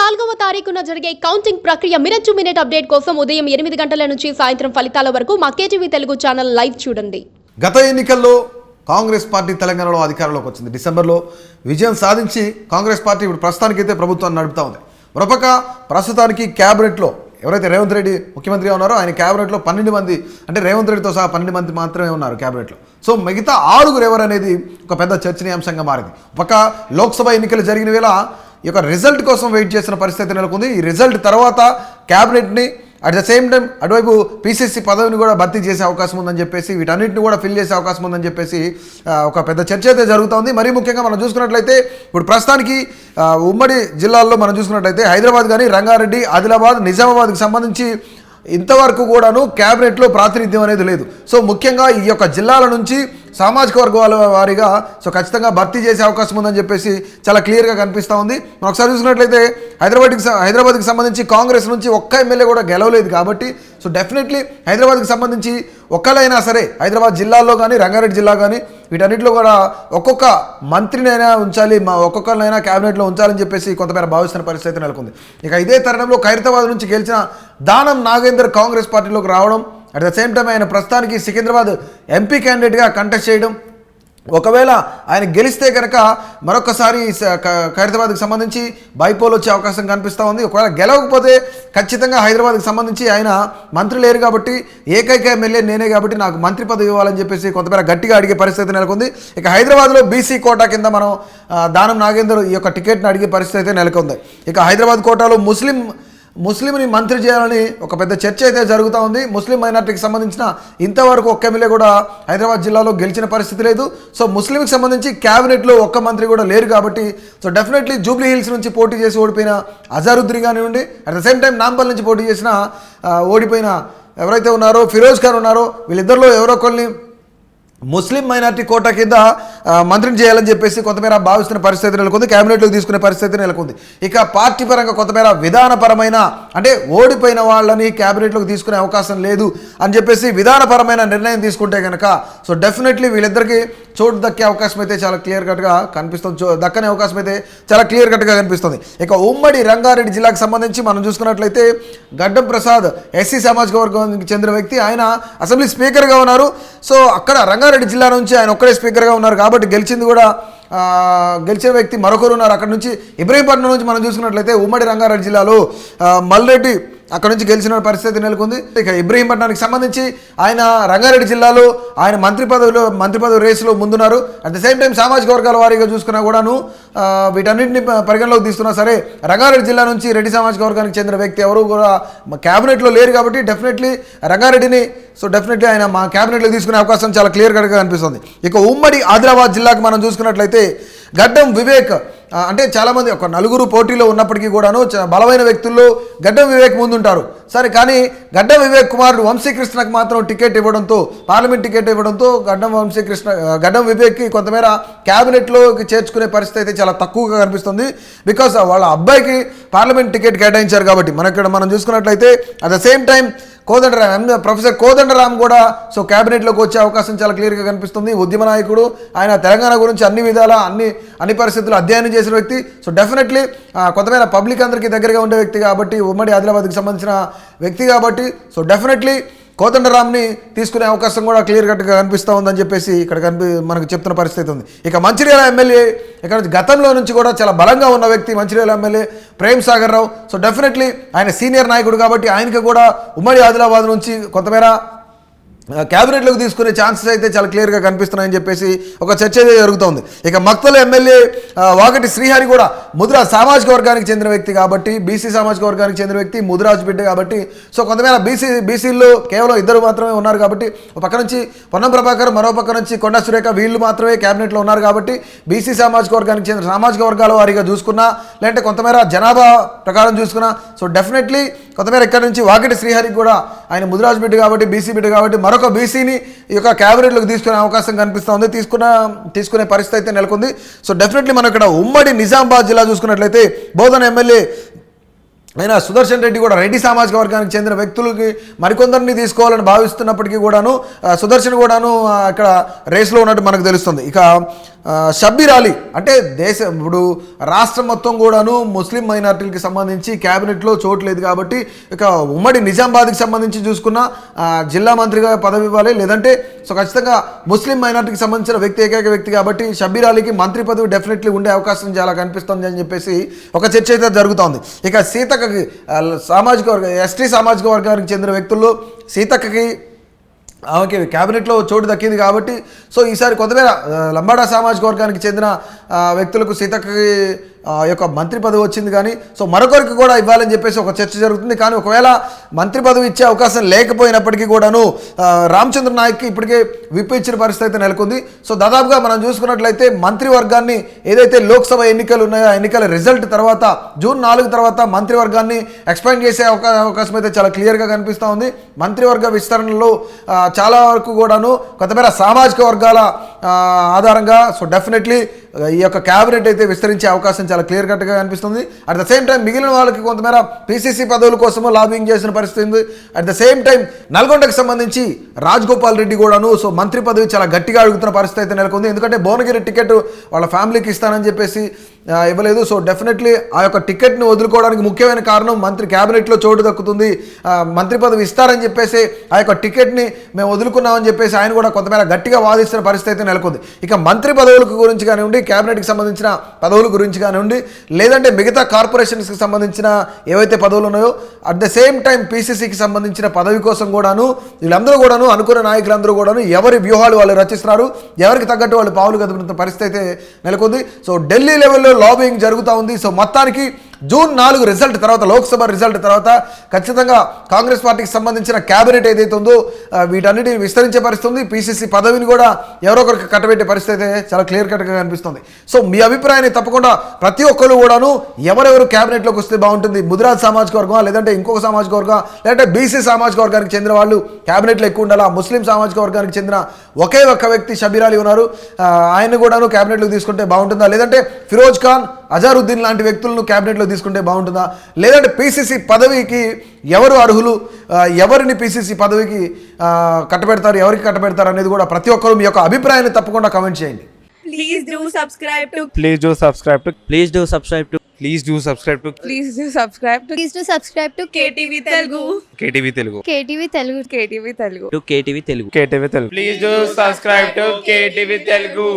4వ తారీఖున జరిగే కౌంటింగ్ ప్రక్రియ మినిట్ టు మినిట్ అప్డేట్ కోసం ఉదయం 8 గంటల నుంచి సాయంత్రం ఫలితాల వరకు మా కేటీవీ తెలుగు ఛానల్ లైవ్ చూడండి. గత ఎన్నికల్లో కాంగ్రెస్ పార్టీ తెలంగాణలో అధికారంలోకి వచ్చింది. డిసెంబర్లో విజయం సాధించి కాంగ్రెస్ పార్టీ ఇప్పుడు ప్రస్తుతానికైతే ప్రభుత్వాన్ని నడుపుతా ఉంది. మరోపక్క ప్రస్తుతానికి క్యాబినెట్లో ఎవరైతే రేవంత్ రెడ్డి ముఖ్యమంత్రిగా ఉన్నారో ఆయన క్యాబినెట్లో 12 మంది, అంటే రేవంత్ రెడ్డితో సహా 12 మంది మాత్రమే ఉన్నారు క్యాబినెట్లో. సో మిగతా 6 ఎవరు అనేది ఒక పెద్ద చర్చనీయాంశంగా మారింది. ఒక లోక్సభ ఎన్నికలు జరిగిన వేళ ఈ యొక్క రిజల్ట్ కోసం వెయిట్ చేసిన పరిస్థితి నెలకొంది. ఈ రిజల్ట్ తర్వాత క్యాబినెట్ని అట్ ద సేమ్ టైం అటువైపు పీసీసీ పదవిని కూడా భర్తీ చేసే అవకాశం ఉందని చెప్పేసి, వీటన్నిటిని కూడా ఫిల్ చేసే అవకాశం ఉందని చెప్పేసి ఒక పెద్ద చర్చ అయితే జరుగుతోంది. మరీ ముఖ్యంగా మనం చూసుకున్నట్లయితే ఇప్పుడు ప్రస్తుతానికి ఉమ్మడి జిల్లాల్లో మనం చూసుకున్నట్లయితే హైదరాబాద్ కానీ, రంగారెడ్డి, ఆదిలాబాద్, నిజామాబాద్కి సంబంధించి ఇంతవరకు కూడాను క్యాబినెట్లో ప్రాతినిధ్యం అనేది లేదు. సో ముఖ్యంగా ఈ యొక్క జిల్లాల నుంచి సామాజిక వర్గాల వారీగా సో ఖచ్చితంగా భర్తీ చేసే అవకాశం ఉందని చెప్పేసి చాలా క్లియర్గా కనిపిస్తూ ఉంది. మనం ఒకసారి చూసినట్లయితే హైదరాబాద్కి సంబంధించి కాంగ్రెస్ నుంచి ఒక్క ఎమ్మెల్యే కూడా గెలవలేదు కాబట్టి సో డెఫినెట్లీ హైదరాబాద్కి సంబంధించి ఒక్కలైనా సరే హైదరాబాద్ జిల్లాలో కానీ, రంగారెడ్డి జిల్లా కానీ వీటన్నిటిలో కూడా ఒక్కొక్క మంత్రినైనా ఉంచాలి, ఒక్కొక్కరినైనా క్యాబినెట్లో ఉంచాలని చెప్పేసి కొంతమేర భావిస్తున్న పరిస్థితి నెలకొంది. ఇక ఇదే తరుణంలో ఖైరతాబాద్ నుంచి గెలిచిన దానం నాగేందర్ కాంగ్రెస్ పార్టీలోకి రావడం, అట్ ద సేమ్ టైం ఆయన ప్రస్తుతానికి సికింద్రాబాద్ ఎంపీ క్యాండిడేట్గా కంటెస్ట్ చేయడం, ఒకవేళ ఆయన గెలిస్తే కనుక మరొకసారి ఖైరతాబాద్కి సంబంధించి బైపోల్ వచ్చే అవకాశం కనిపిస్తూ ఉంది. ఒకవేళ గెలవకపోతే ఖచ్చితంగా హైదరాబాద్కి సంబంధించి ఆయన మంత్రి లేరు కాబట్టి, ఏకైక ఎమ్మెల్యే నేనే కాబట్టి నాకు మంత్రి పదవి ఇవ్వాలని చెప్పేసి కొంతమేర గట్టిగా అడిగే పరిస్థితి నెలకొంది. ఇక హైదరాబాద్లో బీసీ కోటా కింద మనం దానం నాగేందర్ ఈ యొక్క టికెట్ని అడిగే పరిస్థితి అయితే నెలకొంది. ఇక హైదరాబాద్ కోటాలో ముస్లింని మంత్రి చేయాలని ఒక పెద్ద చర్చ అయితే జరుగుతూ ఉంది. ముస్లిం మైనార్టీకి సంబంధించిన ఇంతవరకు ఒక్క ఎమ్మెల్యే కూడా హైదరాబాద్ జిల్లాలో గెలిచిన పరిస్థితి లేదు. సో ముస్లింకి సంబంధించి క్యాబినెట్లో ఒక్క మంత్రి కూడా లేరు కాబట్టి సో డెఫినెట్లీ జూబ్లీ హిల్స్ నుంచి పోటీ చేసి ఓడిపోయిన అజారుద్దీన్ కానివ్వండి, అట్ ద సేమ్ టైం నాంపల్ నుంచి పోటీ చేసిన ఓడిపోయిన ఎవరైతే ఉన్నారో ఫిరోజ్ ఖాన్ ఉన్నారో, వీళ్ళిద్దరిలో ఎవరో కొన్ని ముస్లిం మైనార్టీ కోటా కింద మంత్రిని చేయాలని చెప్పేసి కొంతమేర భావిస్తున్న పరిస్థితి నెలకొంది, క్యాబినెట్లోకి తీసుకునే పరిస్థితి నెలకొంది. ఇక పార్టీ పరంగా కొంతమేర విధానపరమైన, అంటే ఓడిపోయిన వాళ్ళని క్యాబినెట్లోకి తీసుకునే అవకాశం లేదు అని చెప్పేసి విధానపరమైన నిర్ణయం తీసుకుంటే కనుక సో డెఫినెట్లీ వీళ్ళిద్దరికీ చోటు దక్కే అవకాశం అయితే చాలా క్లియర్ కట్గా కనిపిస్తుంది, దక్కనే అవకాశం అయితే చాలా క్లియర్ కట్గా కనిపిస్తుంది. ఇక ఉమ్మడి రంగారెడ్డి జిల్లాకు సంబంధించి మనం చూసుకున్నట్లయితే గడ్డం ప్రసాద్ ఎస్సీ సామాజిక వర్గానికి చెందిన వ్యక్తి, ఆయన అసెంబ్లీ స్పీకర్గా ఉన్నారు. సో అక్కడ రంగారెడ్డి జిల్లా నుంచి ఆయన ఒక్కడే స్పీకర్గా ఉన్నారు కాబట్టి గెలిచిన వ్యక్తి మరొకరు ఉన్నారు. అక్కడ నుంచి ఇబ్రహీంపట్నం నుంచి మనం చూసుకున్నట్లయితే ఉమ్మడి రంగారెడ్డి జిల్లాలో మల్రెడ్డి అక్కడ నుంచి గెలిచిన పరిస్థితి నెలకొంది. ఇక ఇబ్రహీంపట్నానికి సంబంధించి ఆయన రంగారెడ్డి జిల్లాలో ఆయన మంత్రి పదవి రేసులో ముందున్నారు. అట్ ద సేమ్ టైం సామాజిక వర్గాల వారీగా చూసుకున్నా కూడాను వీటన్నింటినీ పరిగణలోకి తీసుకున్నా సరే రంగారెడ్డి జిల్లా నుంచి రెడ్డి సామాజిక వర్గానికి చెందిన వ్యక్తి ఎవరు కూడా క్యాబినెట్లో లేరు కాబట్టి డెఫినెట్లీ రంగారెడ్డిని సో డెఫినెట్లీ ఆయన మా క్యాబినెట్లో తీసుకునే అవకాశం చాలా క్లియర్ కట్గా కనిపిస్తుంది. ఇక ఉమ్మడి ఆదిలాబాద్ జిల్లాకు మనం చూసుకున్నట్లయితే గడ్డం వివేక్, అంటే చాలామంది ఒక 4 పోటీలో ఉన్నప్పటికీ కూడాను బలమైన వ్యక్తుల్లో గడ్డం వివేక్ ముందుంటారు సరే, కానీ గడ్డం వివేక్ కుమారుడు వంశీకృష్ణకు మాత్రం టికెట్ ఇవ్వడంతో, పార్లమెంట్ టికెట్ ఇవ్వడంతో గడ్డం వివేక్కి కొంతమేర క్యాబినెట్లోకి చేర్చుకునే పరిస్థితి అయితే చాలా తక్కువగా కనిపిస్తుంది. బికాస్ వాళ్ళ అబ్బాయికి పార్లమెంట్ టికెట్ కేటాయించారు కాబట్టి. మనం చూసుకున్నట్లయితే at the same time professor Kodandaram కూడా సో క్యాబినెట్లోకి వచ్చే అవకాశం చాలా క్లియర్గా కనిపిస్తుంది. ఉద్యమ నాయకుడు, ఆయన తెలంగాణ గురించి అన్ని విధాలా అన్ని పరిస్థితులు అధ్యయనం చేసిన వ్యక్తి. సో డెఫినెట్లీ కొంతమేర పబ్లిక్ అందరికీ దగ్గరగా ఉండే వ్యక్తి కాబట్టి, ఉమ్మడి ఆదిలాబాద్కి సంబంధించిన వ్యక్తి కాబట్టి సో డెఫినెట్లీ కోదండరామ్ని తీసుకునే అవకాశం కూడా క్లియర్ కట్గా కనిపిస్తూ ఉందని చెప్పేసి ఇక్కడ మనకు చెప్తున్న పరిస్థితి ఉంది. ఇక మంచిర్యాల ఎమ్మెల్యే ఇక్కడ గతంలో నుంచి కూడా చాలా బలంగా ఉన్న వ్యక్తి మంచిర్యాల ఎమ్మెల్యే ప్రేమ్ సాగర్ రావు. సో డెఫినెట్లీ ఆయన సీనియర్ నాయకుడు కాబట్టి ఆయనకి కూడా ఉమ్మడి ఆదిలాబాద్ నుంచి కొంతమేర క్యాబినెట్లోకి తీసుకునే ఛాన్సెస్ అయితే చాలా క్లియర్గా కనిపిస్తున్నాయని చెప్పేసి ఒక చర్చ అయితే జరుగుతోంది. ఇక మక్తల ఎమ్మెల్యే వాగటి శ్రీహరి కూడా ముదిరాజ్ సామాజిక వర్గానికి చెందిన వ్యక్తి కాబట్టి, బీసీ సామాజిక వర్గానికి చెందిన వ్యక్తి, ముదిరాజ్ బిడ్డ కాబట్టి సో కొంతమేర బీసీల్లో కేవలం 2 మాత్రమే ఉన్నారు కాబట్టి, ఒక పక్క నుంచి పొన్నం ప్రభాకర్, మరో పక్క నుంచి కొండా సురేఖ, వీళ్ళు మాత్రమే క్యాబినెట్లో ఉన్నారు కాబట్టి బీసీ సామాజిక వర్గానికి చెందిన సామాజిక వర్గాల వారీగా చూసుకున్నా, లేదంటే కొంతమేర జనాభా ప్రకారం చూసుకున్నా సో డెఫినెట్లీ కొంతమేర ఇక్కడ నుంచి వాగటి శ్రీహరికి కూడా ఆయన ముదిరాజ్ బిడ్డ కాబట్టి, బీసీ బిడ్డ కాబట్టి మరొక బీసీని ఈ యొక్క క్యాబినెట్లోకి తీసుకునే అవకాశం కనిపిస్తుంది, తీసుకునే పరిస్థితి అయితే నెలకొంది. సో డెఫినెట్లీ మనం ఇక్కడ ఉమ్మడి నిజామాబాద్ జిల్లా చూసుకున్నట్లయితే బోధన ఎమ్మెల్యే అయినా సుదర్శన్ రెడ్డి కూడా రెడ్డి సామాజిక వర్గానికి చెందిన వ్యక్తులకి మరికొందరిని తీసుకోవాలని భావిస్తున్నప్పటికీ కూడాను సుదర్శన్ కూడాను ఇక్కడ రేస్లో ఉన్నట్టు మనకు తెలుస్తుంది. ఇక షబ్బీర్ అలీ అంటే ఇప్పుడు రాష్ట్రం మొత్తం కూడాను ముస్లిం మైనార్టీలకు సంబంధించి క్యాబినెట్లో చోటు లేదు కాబట్టి ఇక ఉమ్మడి నిజామాబాద్కి సంబంధించి చూసుకున్న జిల్లా మంత్రిగా పదవి ఇవ్వాలి, లేదంటే సో ఖచ్చితంగా ముస్లిం మైనార్టీకి సంబంధించిన ఏకైక వ్యక్తి కాబట్టి షబ్బీర్ అలీకి మంత్రి పదవి డెఫినెట్లీ ఉండే అవకాశం చాలా కనిపిస్తుంది అని చెప్పేసి ఒక చర్చ అయితే జరుగుతోంది. ఇక సీతక్కకి సామాజిక వర్గ ఎస్టీ సామాజిక వర్గానికి చెందిన వ్యక్తుల్లో సీతక్కకి ఆమెకి క్యాబినెట్లో చోటు దక్కింది కాబట్టి సో ఈసారి కొంతమేర లంబాడా సామాజిక వర్గానికి చెందిన వ్యక్తులకు సీతక్కకి యొక్క మంత్రి పదవి వచ్చింది, కానీ సో మరొకరికి కూడా ఇవ్వాలని చెప్పేసి ఒక చర్చ జరుగుతుంది. కానీ ఒకవేళ మంత్రి పదవి ఇచ్చే అవకాశం లేకపోయినప్పటికీ కూడాను రామచంద్ర నాయక్కి ఇప్పటికే విప్ ఇచ్చిన పరిస్థితి అయితే నెలకొంది. సో దాదాపుగా మనం చూసుకున్నట్లయితే మంత్రివర్గాన్ని ఏదైతే లోక్సభ ఎన్నికలు ఉన్నాయో ఆ ఎన్నికల రిజల్ట్ తర్వాత జూన్ 4 తర్వాత మంత్రివర్గాన్ని ఎక్స్పాండ్ చేసే అవకాశం అయితే చాలా క్లియర్గా కనిపిస్తూ ఉంది. మంత్రివర్గ విస్తరణలో చాలా వరకు కూడాను కొంతమేర సామాజిక వర్గాల ఆధారంగా సో డెఫినెట్లీ ఈ యొక్క క్యాబినెట్ అయితే విస్తరించే అవకాశం చాలా క్లియర్ కట్గా కనిపిస్తుంది. అట్ ద సేమ్ టైం మిగిలిన వాళ్ళకి కొంతమేర పీసీసీ పదవుల కోసము లాబింగ్ చేసిన పరిస్థితి ఉంది. అట్ ద సేమ్ టైం నల్గొండకు సంబంధించి రాజగోపాల్ రెడ్డి కూడాను సో మంత్రి పదవి చాలా గట్టిగా అడుగుతున్న పరిస్థితి అయితే నెలకొంది. ఎందుకంటే భువనగిరి టికెట్ వాళ్ళ ఫ్యామిలీకి ఇస్తానని చెప్పేసి ఇవ్వలేదు. సో డెఫినెట్లీ ఆ యొక్క టికెట్ని వదులుకోవడానికి ముఖ్యమైన కారణం మంత్రి క్యాబినెట్లో చోటు దక్కుతుంది, మంత్రి పదవి ఇస్తారని చెప్పేసి ఆ యొక్క టికెట్ని మేము వదులుకున్నామని చెప్పేసి ఆయన కూడా కొంతమేర గట్టిగా వాదిస్తున్న పరిస్థితి అయితే నెలకొంది. ఇక మంత్రి పదవుల గురించి కానివ్వండి, క్యాబినెట్కి సంబంధించిన పదవుల గురించి కానివ్వండి, లేదంటే మిగతా కార్పొరేషన్స్కి సంబంధించిన ఏవైతే పదవులు ఉన్నాయో అట్ ద సేమ్ టైం పీసీసీకి సంబంధించిన పదవి కోసం కూడాను వీళ్ళందరూ కూడాను అనుకున్న నాయకులందరూ కూడాను ఎవరి వ్యూహాలు వాళ్ళు రచిస్తున్నారు, ఎవరికి తగ్గట్టు వాళ్ళు పావులు కదుపుతున్న పరిస్థితి అయితే నెలకొంది. సో ఢిల్లీ లెవెల్లో లాబింగ్ జరుగుతూ ఉంది. సో మొత్తానికి జూన్ 4 రిజల్ట్ తర్వాత, లోక్సభ రిజల్ట్ తర్వాత ఖచ్చితంగా కాంగ్రెస్ పార్టీకి సంబంధించిన క్యాబినెట్ ఏదైతే ఉందో వీటన్నిటిని విస్తరించే పరిస్థితి ఉంది. పీసీసీ పదవిని కూడా ఎవరో ఒకరికి కట్టబెట్టే పరిస్థితి అయితే చాలా క్లియర్ కట్గా కనిపిస్తుంది. సో మీ అభిప్రాయాన్ని తప్పకుండా ప్రతి ఒక్కరు కూడాను ఎవరెవరు క్యాబినెట్లోకి వస్తే బాగుంటుంది, ముదిరాజ్ సామాజిక వర్గం లేదంటే ఇంకొక సామాజిక వర్గం లేదంటే బీసీ సామాజిక వర్గానికి చెందిన వాళ్ళు క్యాబినెట్లో ఎక్కువ ఉండాలా, ముస్లిం సామాజిక వర్గానికి చెందిన ఒకే ఒక్క వ్యక్తి షబ్బీర్ అలీ ఉన్నారు, ఆయన కూడాను క్యాబినెట్లోకి తీసుకుంటే బాగుంటుందా, లేదంటే ఫిరోజ్ ఖాన్ అజారుద్దీన్ లాంటి వ్యక్తులను క్యాబినెట్లో తీసుకుంటే బాగుంటుందా, లేదంటే పీసీసీ పదవికి ఎవరు అర్హులు, ఎవరిని పీసీసీ పదవికి కట్టబెడతారు, ఎవరికి కట్టబెడతారు అనేది కూడా ప్రతి ఒక్కరు మీ యొక్క అభిప్రాయాన్ని తప్పకుండా కామెంట్ చేయండి. Please do subscribe to. Please do subscribe to. Please do subscribe to. Please do subscribe to. Please do subscribe to. Please do subscribe to KTV Telugu. KTV Telugu. KTV Telugu. KTV Telugu. To KTV Telugu. KTV Telugu. Please do subscribe to KTV Telugu.